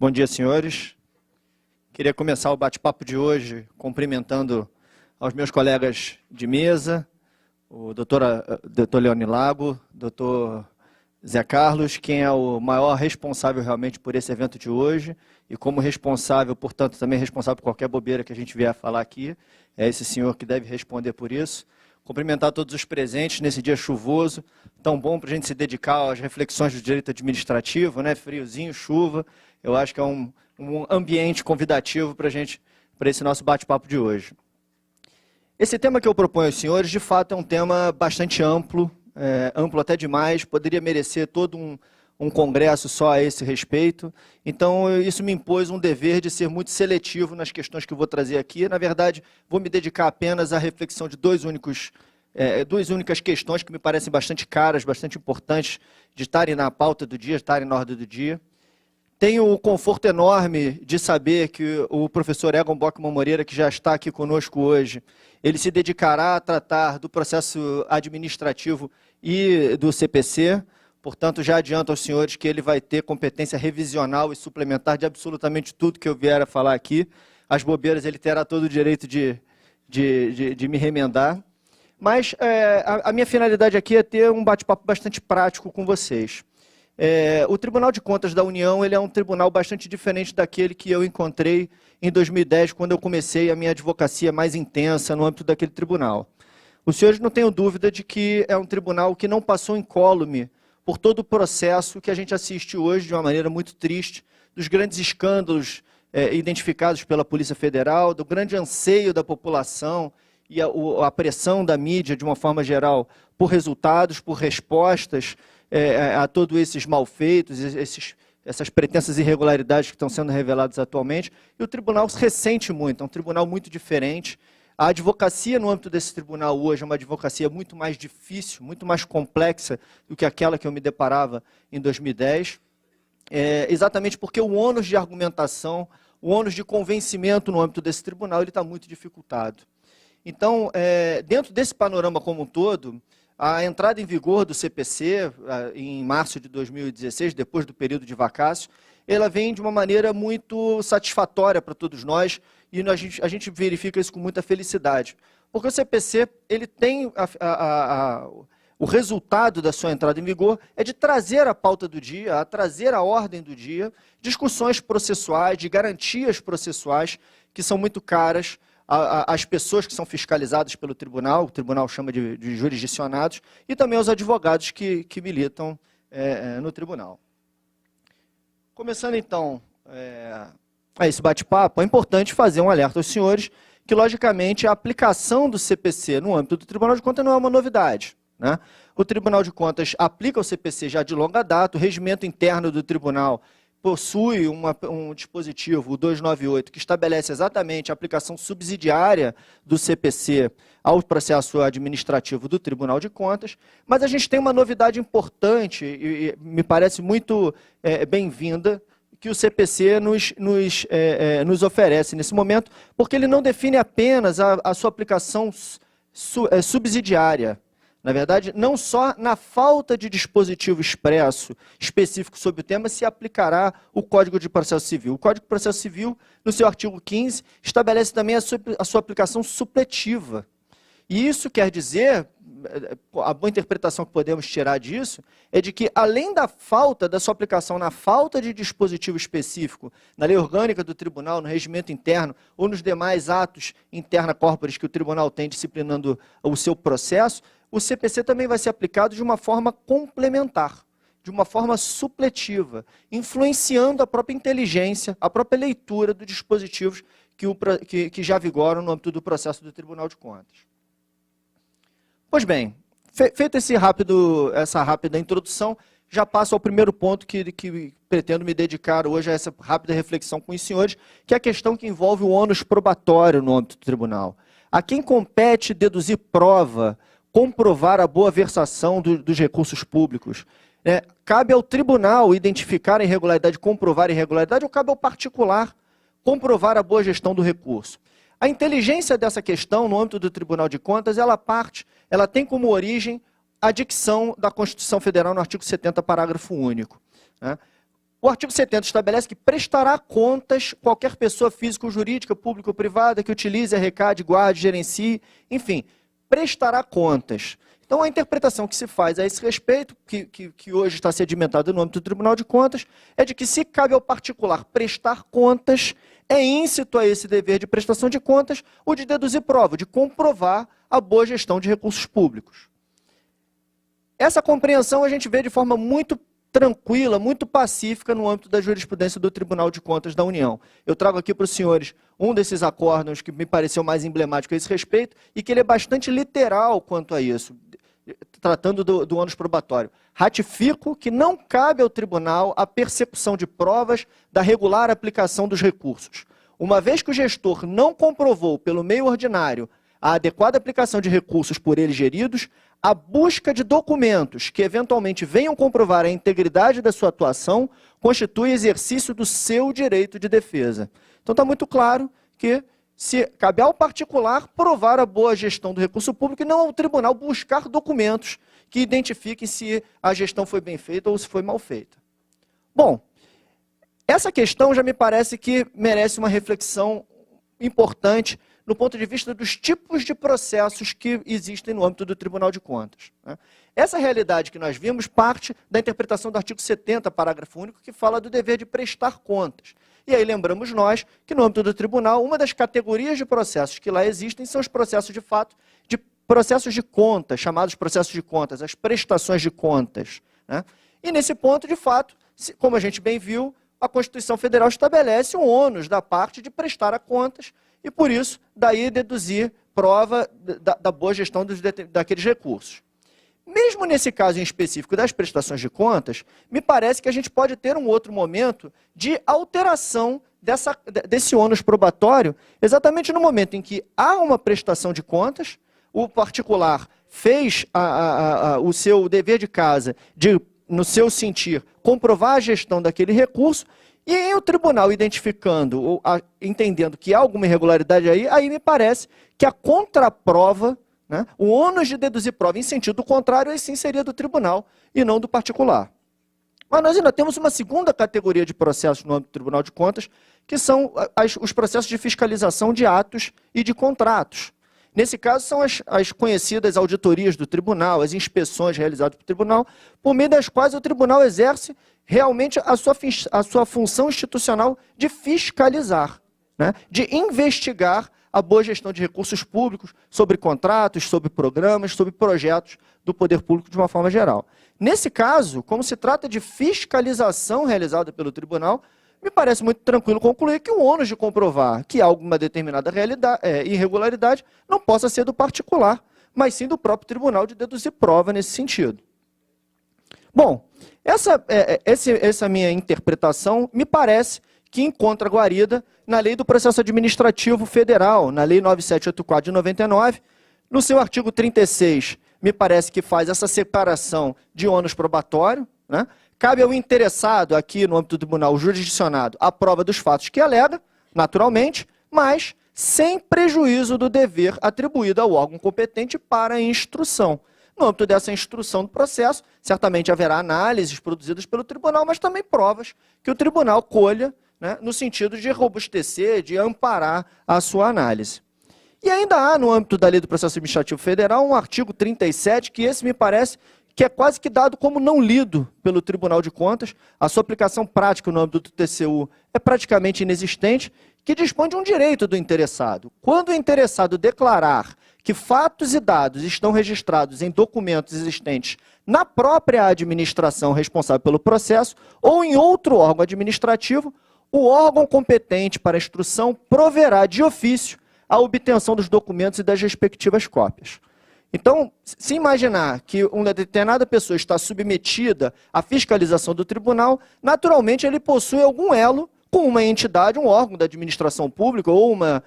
Bom dia, senhores. Queria começar o bate-papo de hoje cumprimentando aos meus colegas de mesa, o doutor Leone Lago, doutor Zé Carlos, quem é o maior responsável realmente por esse evento de hoje, e como responsável, portanto, também responsável por qualquer bobeira que a gente vier a falar aqui, é esse senhor que deve responder por isso. Cumprimentar todos os presentes nesse dia chuvoso, tão bom para a gente se dedicar às reflexões do direito administrativo, né? Friozinho, chuva, eu acho que é um ambiente convidativo para esse nosso bate-papo de hoje. Esse tema que eu proponho aos senhores, de fato, é um tema bastante amplo, amplo até demais, poderia merecer todo um congresso só a esse respeito. Então, isso me impôs um dever de ser muito seletivo nas questões que eu vou trazer aqui. Na verdade, vou me dedicar apenas à reflexão de duas únicas questões que me parecem bastante caras, bastante importantes, de estarem na pauta do dia, de estarem na ordem do dia. Tenho o conforto enorme de saber que o professor Egon Bockmann Moreira, que já está aqui conosco hoje, ele se dedicará a tratar do processo administrativo e do CPC. Portanto, já adianto aos senhores que ele vai ter competência revisional e suplementar de absolutamente tudo que eu vier a falar aqui. As bobeiras ele terá todo o direito de me remendar. Mas a minha finalidade aqui é ter um bate-papo bastante prático com vocês. O Tribunal de Contas da União ele é um tribunal bastante diferente daquele que eu encontrei em 2010, quando eu comecei a minha advocacia mais intensa no âmbito daquele tribunal. Os senhores não tenham dúvida de que é um tribunal que não passou incólume por todo o processo que a gente assiste hoje de uma maneira muito triste, dos grandes escândalos identificados pela Polícia Federal, do grande anseio da população e a pressão da mídia, de uma forma geral, por resultados, por respostas a todos esses malfeitos, essas pretensas irregularidades que estão sendo reveladas atualmente. E o tribunal se ressente muito, é um tribunal muito diferente. A advocacia no âmbito desse tribunal hoje é uma advocacia muito mais difícil, muito mais complexa do que aquela que eu me deparava em 2010, exatamente porque o ônus de argumentação, o ônus de convencimento no âmbito desse tribunal, ele está muito dificultado. Então, dentro desse panorama como um todo, a entrada em vigor do CPC, em março de 2016, depois do período de vacácio, ela vem de uma maneira muito satisfatória para todos nós, e a gente verifica isso com muita felicidade. Porque o CPC ele tem o resultado da sua entrada em vigor é de trazer a pauta do dia, trazer a ordem do dia, discussões processuais, de garantias processuais, que são muito caras às pessoas que são fiscalizadas pelo tribunal, o tribunal chama de jurisdicionados, e também aos advogados que militam no tribunal. Começando, então, a esse bate-papo, é importante fazer um alerta aos senhores que, logicamente, a aplicação do CPC no âmbito do Tribunal de Contas não é uma novidade, né? O Tribunal de Contas aplica o CPC já de longa data, o regimento interno do tribunal possui um dispositivo, o 298, que estabelece exatamente a aplicação subsidiária do CPC ao processo administrativo do Tribunal de Contas, mas a gente tem uma novidade importante e me parece muito bem-vinda, que o CPC nos oferece nesse momento, porque ele não define apenas a sua aplicação subsidiária. Na verdade, não só na falta de dispositivo expresso específico sobre o tema se aplicará o Código de Processo Civil. O Código de Processo Civil, no seu artigo 15, estabelece também a sua aplicação supletiva. E isso quer dizer, a boa interpretação que podemos tirar disso, é de que, além da falta da sua aplicação, na falta de dispositivo específico, na lei orgânica do tribunal, no regimento interno, ou nos demais atos interna corporis que o tribunal tem disciplinando o seu processo, o CPC também vai ser aplicado de uma forma complementar, de uma forma supletiva, influenciando a própria inteligência, a própria leitura dos dispositivos que já vigoram no âmbito do processo do Tribunal de Contas. Pois bem, feita essa rápida introdução, já passo ao primeiro ponto que pretendo me dedicar hoje a essa rápida reflexão com os senhores, que é a questão que envolve o ônus probatório no âmbito do tribunal. A quem compete deduzir prova, comprovar a boa versação dos recursos públicos. Cabe ao tribunal identificar a irregularidade, comprovar a irregularidade, ou cabe ao particular comprovar a boa gestão do recurso. A inteligência dessa questão, no âmbito do Tribunal de Contas, ela tem como origem a dicção da Constituição Federal no artigo 70, parágrafo único. O artigo 70 estabelece que prestará contas qualquer pessoa física ou jurídica, pública ou privada, que utilize, arrecade, guarde, gerencie, enfim, prestará contas. Então, a interpretação que se faz a esse respeito, que hoje está sedimentada no âmbito do Tribunal de Contas, é de que se cabe ao particular prestar contas, é íncito a esse dever de prestação de contas o de deduzir prova, de comprovar a boa gestão de recursos públicos. Essa compreensão a gente vê de forma muito tranquila, muito pacífica no âmbito da jurisprudência do Tribunal de Contas da União. Eu trago aqui para os senhores um desses acórdãos que me pareceu mais emblemático a esse respeito e que ele é bastante literal quanto a isso, tratando do ônus probatório. Ratifico que não cabe ao tribunal a persecução de provas da regular aplicação dos recursos. Uma vez que o gestor não comprovou pelo meio ordinário a adequada aplicação de recursos por ele geridos, a busca de documentos que eventualmente venham comprovar a integridade da sua atuação constitui exercício do seu direito de defesa. Então está muito claro que se cabe ao particular provar a boa gestão do recurso público e não ao tribunal buscar documentos que identifiquem se a gestão foi bem feita ou se foi mal feita. Bom, essa questão já me parece que merece uma reflexão importante no ponto de vista dos tipos de processos que existem no âmbito do Tribunal de Contas. Essa realidade que nós vimos parte da interpretação do artigo 70, parágrafo único, que fala do dever de prestar contas. E aí lembramos nós que no âmbito do tribunal, uma das categorias de processos que lá existem são os processos de fato, de processos de contas, chamados processos de contas, as prestações de contas. E nesse ponto, de fato, como a gente bem viu, a Constituição Federal estabelece um ônus da parte de prestar a contas e, por isso, daí deduzir prova da boa gestão daqueles recursos. Mesmo nesse caso em específico das prestações de contas, me parece que a gente pode ter um outro momento de alteração desse ônus probatório, exatamente no momento em que há uma prestação de contas, o particular fez o seu dever de casa de, no seu sentir, comprovar a gestão daquele recurso, e em o tribunal identificando, ou entendendo que há alguma irregularidade aí me parece que a contraprova, o ônus de deduzir prova em sentido contrário, aí sim seria do tribunal e não do particular. Mas nós ainda temos uma segunda categoria de processos no âmbito do Tribunal de Contas, que são os processos de fiscalização de atos e de contratos. Nesse caso, são as conhecidas auditorias do tribunal, as inspeções realizadas pelo tribunal, por meio das quais o tribunal exerce realmente a sua função institucional de fiscalizar, de investigar a boa gestão de recursos públicos, sobre contratos, sobre programas, sobre projetos do poder público de uma forma geral. Nesse caso, como se trata de fiscalização realizada pelo tribunal, me parece muito tranquilo concluir que o ônus de comprovar que há alguma determinada irregularidade não possa ser do particular, mas sim do próprio tribunal de deduzir prova nesse sentido. Bom, essa minha interpretação me parece que encontra guarida na Lei do Processo Administrativo Federal, na Lei 9784 de 99, no seu artigo 36, me parece que faz essa separação de ônus probatório, Cabe ao interessado, aqui no âmbito do tribunal jurisdicionado, a prova dos fatos que alega, naturalmente, mas sem prejuízo do dever atribuído ao órgão competente para a instrução. No âmbito dessa instrução do processo, certamente haverá análises produzidas pelo tribunal, mas também provas que o tribunal colha, no sentido de robustecer, de amparar a sua análise. E ainda há, no âmbito da Lei do Processo Administrativo Federal, um artigo 37, que esse me parece que é quase que dado como não lido pelo Tribunal de Contas, a sua aplicação prática no âmbito do TCU é praticamente inexistente, que dispõe de um direito do interessado. Quando o interessado declarar que fatos e dados estão registrados em documentos existentes na própria administração responsável pelo processo ou em outro órgão administrativo, o órgão competente para a instrução proverá de ofício a obtenção dos documentos e das respectivas cópias. Então, se imaginar que uma determinada pessoa está submetida à fiscalização do tribunal, naturalmente ele possui algum elo com uma entidade, um órgão da administração pública ou uma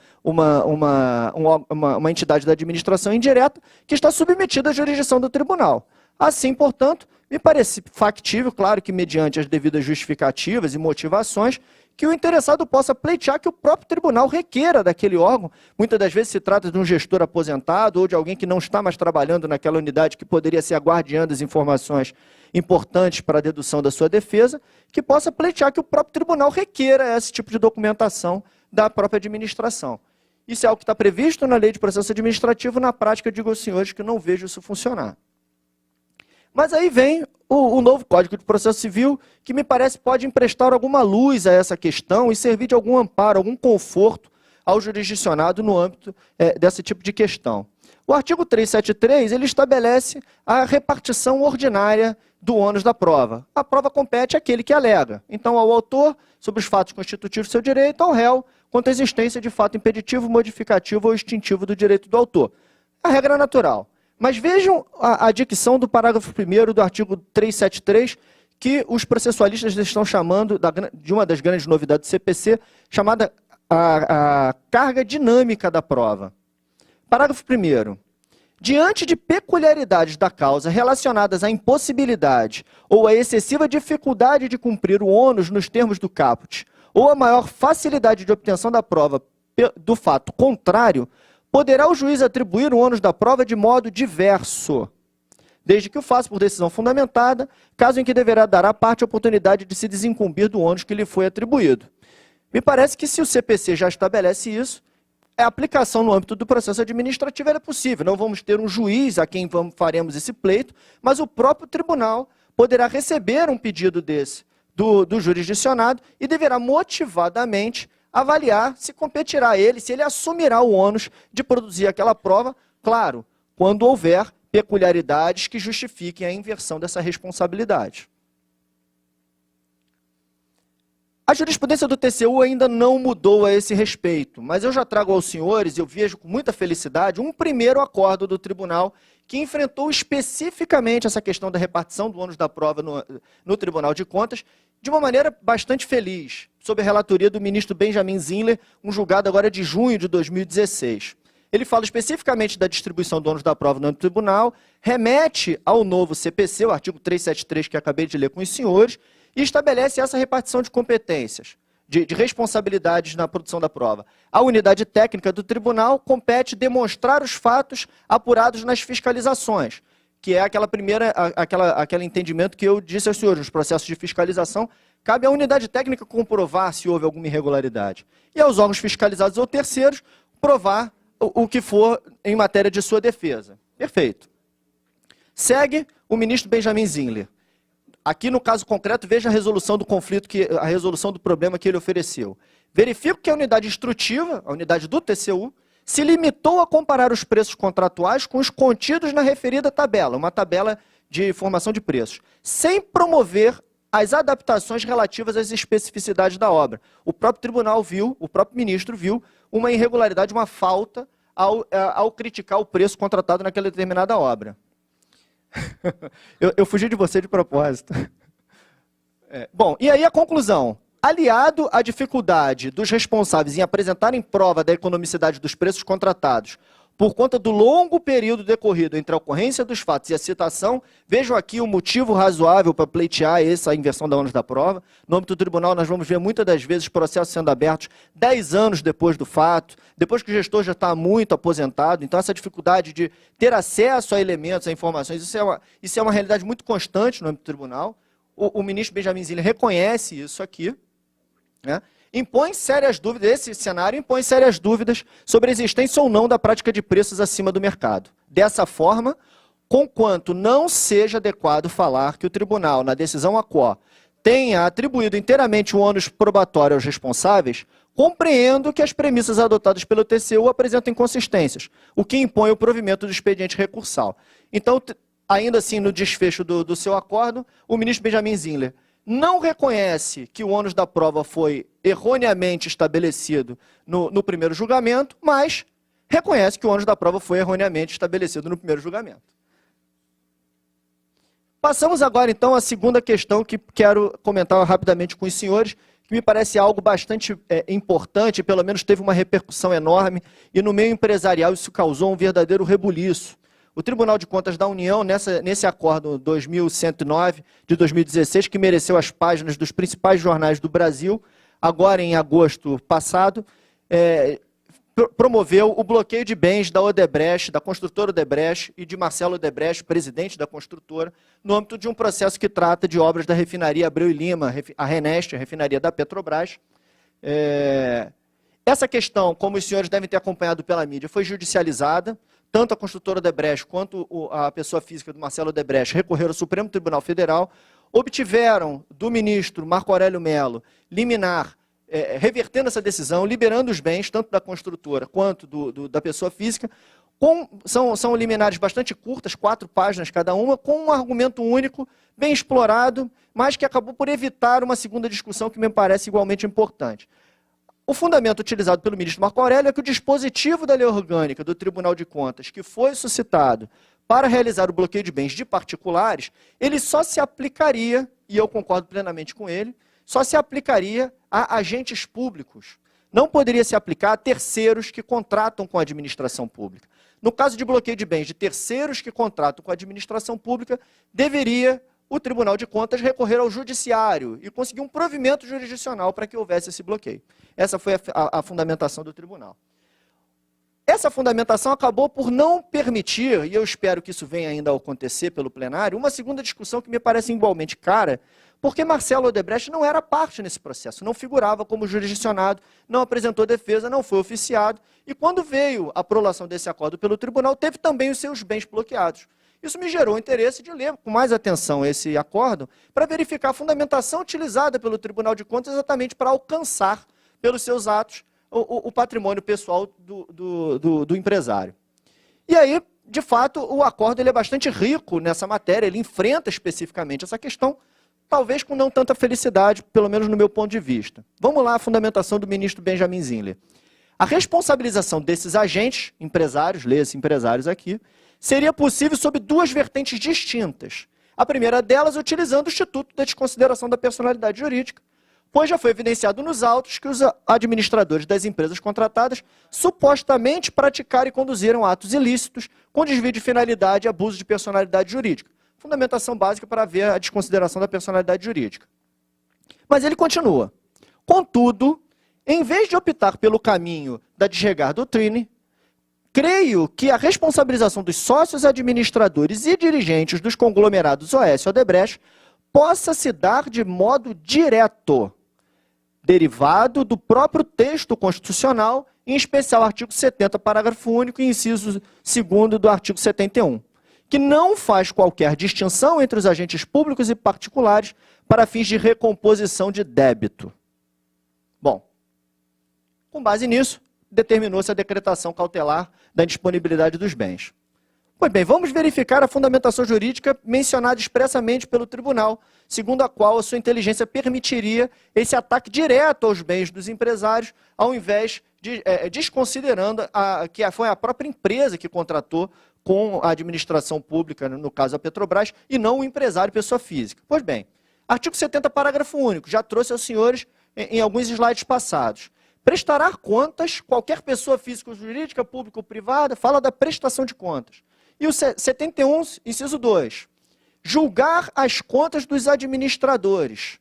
entidade da administração indireta que está submetida à jurisdição do tribunal. Assim, portanto, me parece factível, claro que mediante as devidas justificativas e motivações, que o interessado possa pleitear que o próprio tribunal requeira daquele órgão. Muitas das vezes se trata de um gestor aposentado ou de alguém que não está mais trabalhando naquela unidade, que poderia ser a guardiã das informações importantes para a dedução da sua defesa, que possa pleitear que o próprio tribunal requeira esse tipo de documentação da própria administração. Isso é algo que está previsto na Lei de Processo Administrativo. Na prática, digo aos senhores que não vejo isso funcionar. Mas aí vem o novo Código de Processo Civil, que me parece pode emprestar alguma luz a essa questão e servir de algum amparo, algum conforto ao jurisdicionado no âmbito desse tipo de questão. O artigo 373, ele estabelece a repartição ordinária do ônus da prova. A prova compete àquele que alega. Então, ao autor, sobre os fatos constitutivos do seu direito, ao réu, quanto à existência de fato impeditivo, modificativo ou extintivo do direito do autor. A regra é natural. Mas vejam a dicção do parágrafo 1º do artigo 373, que os processualistas estão chamando de uma das grandes novidades do CPC, chamada a carga dinâmica da prova. Parágrafo 1º. Diante de peculiaridades da causa relacionadas à impossibilidade ou à excessiva dificuldade de cumprir o ônus nos termos do caput, ou a maior facilidade de obtenção da prova do fato contrário, poderá o juiz atribuir o ônus da prova de modo diverso, desde que o faça por decisão fundamentada, caso em que deverá dar à parte a oportunidade de se desincumbir do ônus que lhe foi atribuído. Me parece que se o CPC já estabelece isso, a aplicação no âmbito do processo administrativo é possível. Não vamos ter um juiz a quem faremos esse pleito, mas o próprio tribunal poderá receber um pedido desse do jurisdicionado e deverá motivadamente avaliar se competirá a ele, se ele assumirá o ônus de produzir aquela prova, claro, quando houver peculiaridades que justifiquem a inversão dessa responsabilidade. A jurisprudência do TCU ainda não mudou a esse respeito, mas eu já trago aos senhores, e eu vejo com muita felicidade, um primeiro acordo do tribunal que enfrentou especificamente essa questão da repartição do ônus da prova no Tribunal de Contas de uma maneira bastante feliz, sob a relatoria do ministro Benjamin Zinler, um julgado agora de junho de 2016. Ele fala especificamente da distribuição do ônus da prova no tribunal, remete ao novo CPC, o artigo 373 que acabei de ler com os senhores, e estabelece essa repartição de competências, de responsabilidades na produção da prova. A unidade técnica do tribunal compete demonstrar os fatos apurados nas fiscalizações, que é aquele entendimento que eu disse aos senhores, nos processos de fiscalização, cabe à unidade técnica comprovar se houve alguma irregularidade. E aos órgãos fiscalizados ou terceiros, provar o que for em matéria de sua defesa. Perfeito. Segue o ministro Benjamin Zinler. Aqui, no caso concreto, veja a resolução do conflito, a resolução do problema que ele ofereceu. Verifico que a unidade instrutiva, a unidade do TCU, se limitou a comparar os preços contratuais com os contidos na referida tabela, uma tabela de formação de preços, sem promover as adaptações relativas às especificidades da obra. O próprio tribunal viu, o próprio ministro viu uma irregularidade, uma falta ao criticar o preço contratado naquela determinada obra. eu fugi de você de propósito. Bom, e aí a conclusão. Aliado à dificuldade dos responsáveis em apresentarem prova da economicidade dos preços contratados, por conta do longo período decorrido entre a ocorrência dos fatos e a citação, vejo aqui o motivo razoável para pleitear essa inversão da ônus da prova. No âmbito do tribunal, nós vamos ver muitas das vezes processos sendo abertos 10 anos depois do fato, depois que o gestor já está muito aposentado. Então, essa dificuldade de ter acesso a elementos, a informações, isso é uma realidade muito constante no âmbito do tribunal. O ministro Benjamin Zinler reconhece isso aqui, né? Impõe sérias dúvidas, esse cenário impõe sérias dúvidas sobre a existência ou não da prática de preços acima do mercado. Dessa forma, conquanto não seja adequado falar que o tribunal, na decisão a quo, tenha atribuído inteiramente o ônus probatório aos responsáveis, compreendo que as premissas adotadas pelo TCU apresentam inconsistências, o que impõe o provimento do expediente recursal. Então, ainda assim, no desfecho do seu acordo, o ministro Benjamin Zinler não reconhece que o ônus da prova foi erroneamente estabelecido no primeiro julgamento, mas reconhece que o ônus da prova foi erroneamente estabelecido no primeiro julgamento. Passamos agora, então, à segunda questão que quero comentar rapidamente com os senhores, que me parece algo bastante importante, pelo menos teve uma repercussão enorme, e no meio empresarial isso causou um verdadeiro rebuliço. O Tribunal de Contas da União, nesse acordo 2109 de 2016, que mereceu as páginas dos principais jornais do Brasil, agora em agosto passado, promoveu o bloqueio de bens da Odebrecht, da construtora Odebrecht e de Marcelo Odebrecht, presidente da construtora, no âmbito de um processo que trata de obras da refinaria Abreu e Lima, a Reneste, a refinaria da Petrobras. Essa questão, como os senhores devem ter acompanhado pela mídia, foi judicializada. Tanto a construtora Odebrecht quanto a pessoa física do Marcelo Odebrecht recorreram ao Supremo Tribunal Federal, obtiveram do ministro Marco Aurélio Mello liminar, revertendo essa decisão, liberando os bens, tanto da construtora quanto da pessoa física. São liminares bastante curtas, 4 páginas cada uma, com um argumento único, bem explorado, mas que acabou por evitar uma segunda discussão que me parece igualmente importante. O fundamento utilizado pelo ministro Marco Aurélio é que o dispositivo da lei orgânica do Tribunal de Contas, que foi suscitado para realizar o bloqueio de bens de particulares, ele só se aplicaria, e eu concordo plenamente com ele, só se aplicaria a agentes públicos. Não poderia se aplicar a terceiros que contratam com a administração pública. No caso de bloqueio de bens de terceiros que contratam com a administração pública, deveria o Tribunal de Contas recorrer ao Judiciário e conseguir um provimento jurisdicional para que houvesse esse bloqueio. Essa foi a fundamentação do tribunal. Essa fundamentação acabou por não permitir, e eu espero que isso venha ainda a acontecer pelo plenário, uma segunda discussão que me parece igualmente cara, porque Marcelo Odebrecht não era parte nesse processo, não figurava como jurisdicionado, não apresentou defesa, não foi oficiado, e quando veio a prolação desse acordo pelo tribunal, teve também os seus bens bloqueados. Isso me gerou o interesse de ler com mais atenção esse acordo, para verificar a fundamentação utilizada pelo Tribunal de Contas exatamente para alcançar, pelos seus atos, o patrimônio pessoal do empresário. E aí, de fato, o acordo ele é bastante rico nessa matéria, ele enfrenta especificamente essa questão, talvez com não tanta felicidade, pelo menos no meu ponto de vista. Vamos lá, a fundamentação do ministro Benjamin Zinler. A responsabilização desses agentes, empresários, leia-se empresários aqui, seria possível sob 2 vertentes distintas. A primeira delas, utilizando o Instituto da Desconsideração da Personalidade Jurídica, pois já foi evidenciado nos autos que os administradores das empresas contratadas supostamente praticaram e conduziram atos ilícitos com desvio de finalidade e abuso de personalidade jurídica. Fundamentação básica para ver a desconsideração da personalidade jurídica. Mas ele continua. Contudo, em vez de optar pelo caminho da desregar doutrine, creio que a responsabilização dos sócios administradores e dirigentes dos conglomerados OS e Odebrecht possa se dar de modo direto, derivado do próprio texto constitucional, em especial artigo 70, parágrafo único e inciso 2º do artigo 71, que não faz qualquer distinção entre os agentes públicos e particulares para fins de recomposição de débito. Bom, com base nisso, determinou-se a decretação cautelar da indisponibilidade dos bens. Pois bem, vamos verificar a fundamentação jurídica mencionada expressamente pelo tribunal, segundo a qual a sua inteligência permitiria esse ataque direto aos bens dos empresários, ao invés de, desconsiderando que foi a própria empresa que contratou com a administração pública, no caso a Petrobras, e não o empresário pessoa física. Pois bem, artigo 70, parágrafo único, já trouxe aos senhores em alguns slides passados. Prestará contas, qualquer pessoa física ou jurídica, pública ou privada, fala da prestação de contas. E o 71, inciso 2, julgar as contas dos administradores.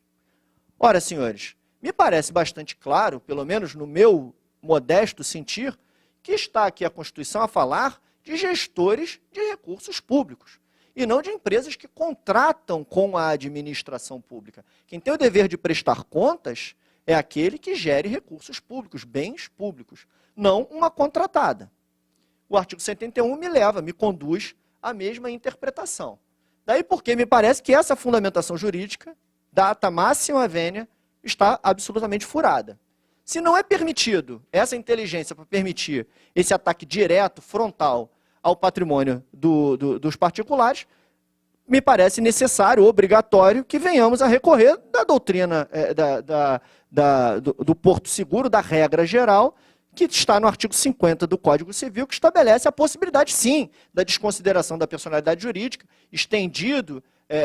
Ora, senhores, me parece bastante claro, pelo menos no meu modesto sentir, que está aqui a Constituição a falar de gestores de recursos públicos, e não de empresas que contratam com a administração pública. Quem tem o dever de prestar contas é aquele que gere recursos públicos, bens públicos, não uma contratada. O artigo 71 me conduz à mesma interpretação. Daí porque me parece que essa fundamentação jurídica, data máxima vênia, está absolutamente furada. Se não é permitido essa inteligência para permitir esse ataque direto, frontal, ao patrimônio dos particulares, me parece necessário, obrigatório, que venhamos a recorrer da doutrina do Porto Seguro, da regra geral, que está no artigo 50 do Código Civil, que estabelece a possibilidade, sim, da desconsideração da personalidade jurídica,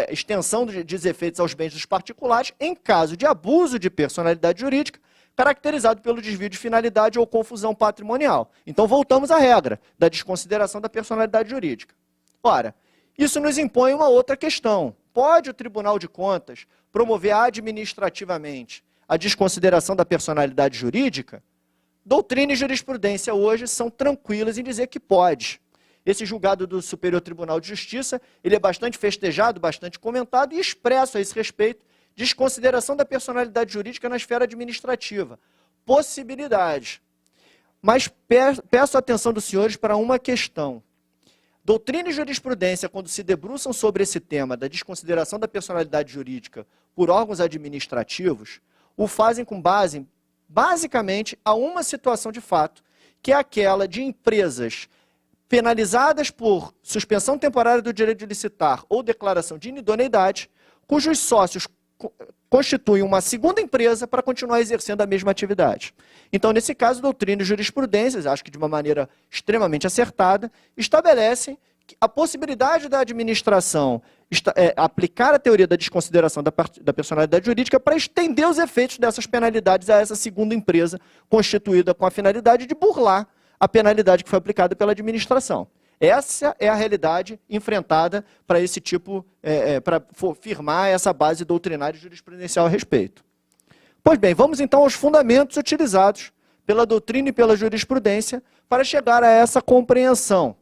extensão dos efeitos aos bens dos particulares, em caso de abuso de personalidade jurídica, caracterizado pelo desvio de finalidade ou confusão patrimonial. Então, voltamos à regra da desconsideração da personalidade jurídica. Ora, isso nos impõe uma outra questão. Pode o Tribunal de Contas promover administrativamente a desconsideração da personalidade jurídica, doutrina e jurisprudência hoje são tranquilas em dizer que pode. Esse julgado do Superior Tribunal de Justiça, ele é bastante festejado, bastante comentado e expresso a esse respeito, desconsideração da personalidade jurídica na esfera administrativa. Possibilidades. Mas peço a atenção dos senhores para uma questão. Doutrina e jurisprudência, quando se debruçam sobre esse tema da desconsideração da personalidade jurídica por órgãos administrativos, o fazem com base, basicamente, a uma situação de fato, que é aquela de empresas penalizadas por suspensão temporária do direito de licitar ou declaração de inidoneidade, cujos sócios constituem uma segunda empresa para continuar exercendo a mesma atividade. Então, nesse caso, doutrina e jurisprudência, acho que de uma maneira extremamente acertada, estabelecem a possibilidade da administração aplicar a teoria da desconsideração da personalidade jurídica para estender os efeitos dessas penalidades a essa segunda empresa constituída com a finalidade de burlar a penalidade que foi aplicada pela administração. Essa é a realidade enfrentada para esse tipo, para firmar essa base doutrinária e jurisprudencial a respeito. Pois bem, vamos então aos fundamentos utilizados pela doutrina e pela jurisprudência para chegar a essa compreensão.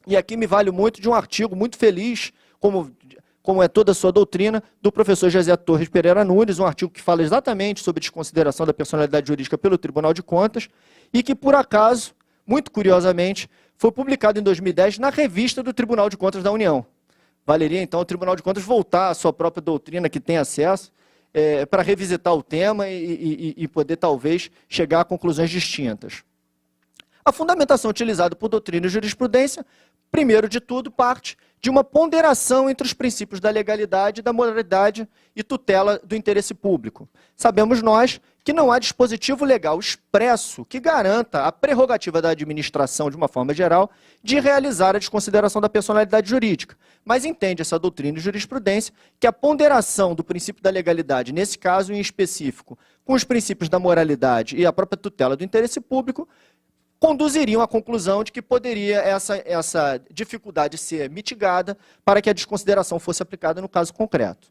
E aqui me vale muito de um artigo muito feliz, como é toda a sua doutrina, do professor José Torres Pereira Nunes, um artigo que fala exatamente sobre desconsideração da personalidade jurídica pelo Tribunal de Contas, e que, por acaso, muito curiosamente, foi publicado em 2010 na revista do Tribunal de Contas da União. Valeria, então, o Tribunal de Contas voltar à sua própria doutrina, que tem acesso, para revisitar o tema e poder, talvez, chegar a conclusões distintas. A fundamentação utilizada por doutrina e jurisprudência, primeiro de tudo, parte de uma ponderação entre os princípios da legalidade, da moralidade e tutela do interesse público. Sabemos nós que não há dispositivo legal expresso que garanta a prerrogativa da administração, de uma forma geral, de realizar a desconsideração da personalidade jurídica. Mas entende essa doutrina e jurisprudência que a ponderação do princípio da legalidade, nesse caso em específico, com os princípios da moralidade e a própria tutela do interesse público, conduziriam à conclusão de que poderia essa dificuldade ser mitigada para que a desconsideração fosse aplicada no caso concreto.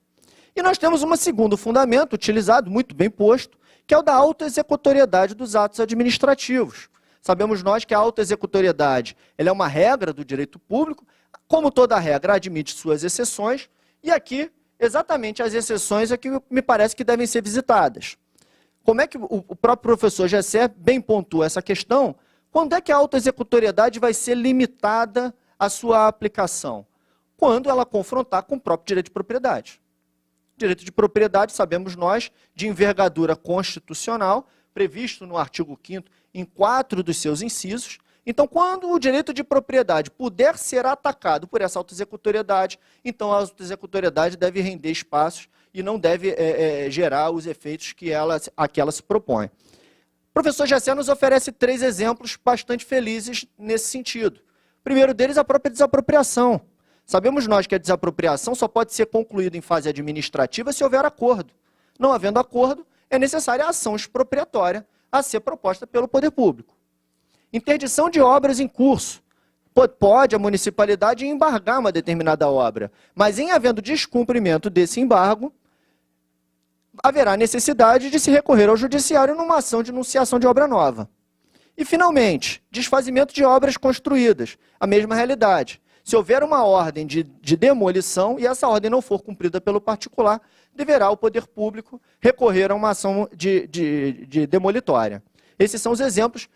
E nós temos um segundo fundamento utilizado, muito bem posto, que é o da autoexecutoriedade dos atos administrativos. Sabemos nós que a autoexecutoriedade ela é uma regra do direito público, como toda regra admite suas exceções, e aqui, exatamente as exceções é que me parece que devem ser visitadas. Como é que o próprio professor Gessé bem pontua essa questão? Quando é que a autoexecutoriedade vai ser limitada à sua aplicação? Quando ela confrontar com o próprio direito de propriedade. Direito de propriedade, sabemos nós, de envergadura constitucional, previsto no artigo 5º em 4 dos seus incisos. Então, quando o direito de propriedade puder ser atacado por essa autoexecutoriedade, então a autoexecutoriedade deve render espaços e não deve gerar os efeitos a que ela se propõe. O professor Gessé nos oferece 3 exemplos bastante felizes nesse sentido. O primeiro deles é a própria desapropriação. Sabemos nós que a desapropriação só pode ser concluída em fase administrativa se houver acordo. Não havendo acordo, é necessária a ação expropriatória a ser proposta pelo poder público. Interdição de obras em curso. Pode a municipalidade embargar uma determinada obra, mas em havendo descumprimento desse embargo, haverá necessidade de se recorrer ao judiciário numa ação de enunciação de obra nova. E, finalmente, desfazimento de obras construídas. A mesma realidade. Se houver uma ordem de demolição e essa ordem não for cumprida pelo particular, deverá o poder público recorrer a uma ação de demolitória. Esses são os exemplos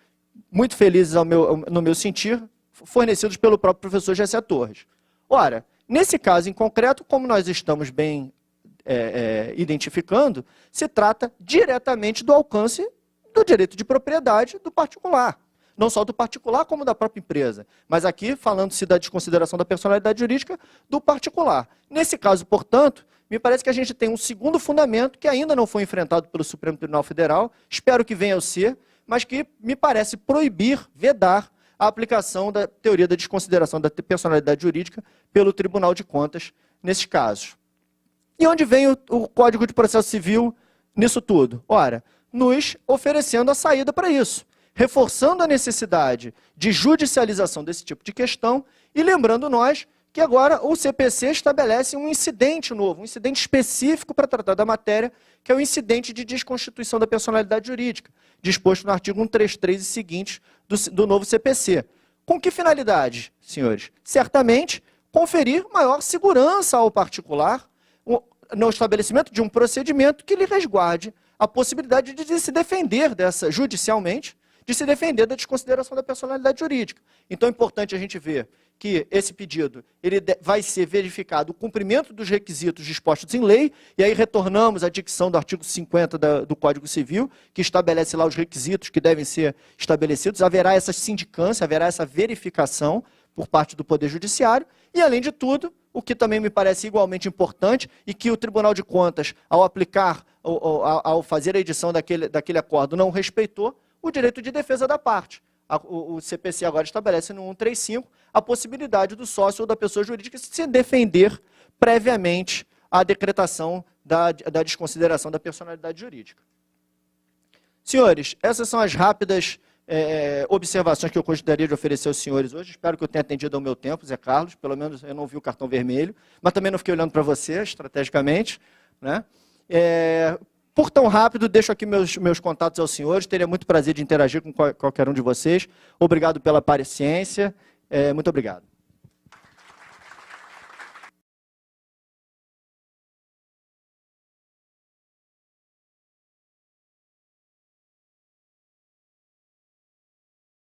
muito felizes no meu sentir, fornecidos pelo próprio professor Gessé Torres. Ora, nesse caso em concreto, como nós estamos bem identificando, se trata diretamente do alcance do direito de propriedade do particular. Não só do particular, como da própria empresa. Mas aqui, falando-se da desconsideração da personalidade jurídica do particular. Nesse caso, portanto, me parece que a gente tem um segundo fundamento que ainda não foi enfrentado pelo Supremo Tribunal Federal, espero que venha a ser, mas que me parece proibir, vedar a aplicação da teoria da desconsideração da personalidade jurídica pelo Tribunal de Contas nesses casos. E onde vem o Código de Processo Civil nisso tudo? Ora, nos oferecendo a saída para isso, reforçando a necessidade de judicialização desse tipo de questão e lembrando nós que agora o CPC estabelece um incidente novo, um incidente específico para tratar da matéria, que é o incidente de desconstituição da personalidade jurídica, disposto no artigo 133 e seguintes do novo CPC. Com que finalidade, senhores? Certamente, conferir maior segurança ao particular no estabelecimento de um procedimento que lhe resguarde a possibilidade de se defender judicialmente, de se defender da desconsideração da personalidade jurídica. Então é importante a gente ver que esse pedido vai ser verificado o cumprimento dos requisitos dispostos em lei, e aí retornamos à dicção do artigo 50 do Código Civil, que estabelece lá os requisitos que devem ser estabelecidos, haverá essa sindicância, haverá essa verificação por parte do Poder Judiciário, e além de tudo, o que também me parece igualmente importante, e que o Tribunal de Contas, ao aplicar, ao fazer a edição daquele acordo, não respeitou, o direito de defesa da parte. O CPC agora estabelece no 135 a possibilidade do sócio ou da pessoa jurídica se defender previamente à decretação da desconsideração da personalidade jurídica. Senhores, essas são as rápidas observações que eu gostaria de oferecer aos senhores hoje. Espero que eu tenha atendido ao meu tempo, Zé Carlos. Pelo menos eu não vi o cartão vermelho, mas também não fiquei olhando para você, estrategicamente, né? Por tão rápido, deixo aqui meus contatos aos senhores. Teria muito prazer de interagir com qualquer um de vocês. Obrigado pela paciência. Muito obrigado.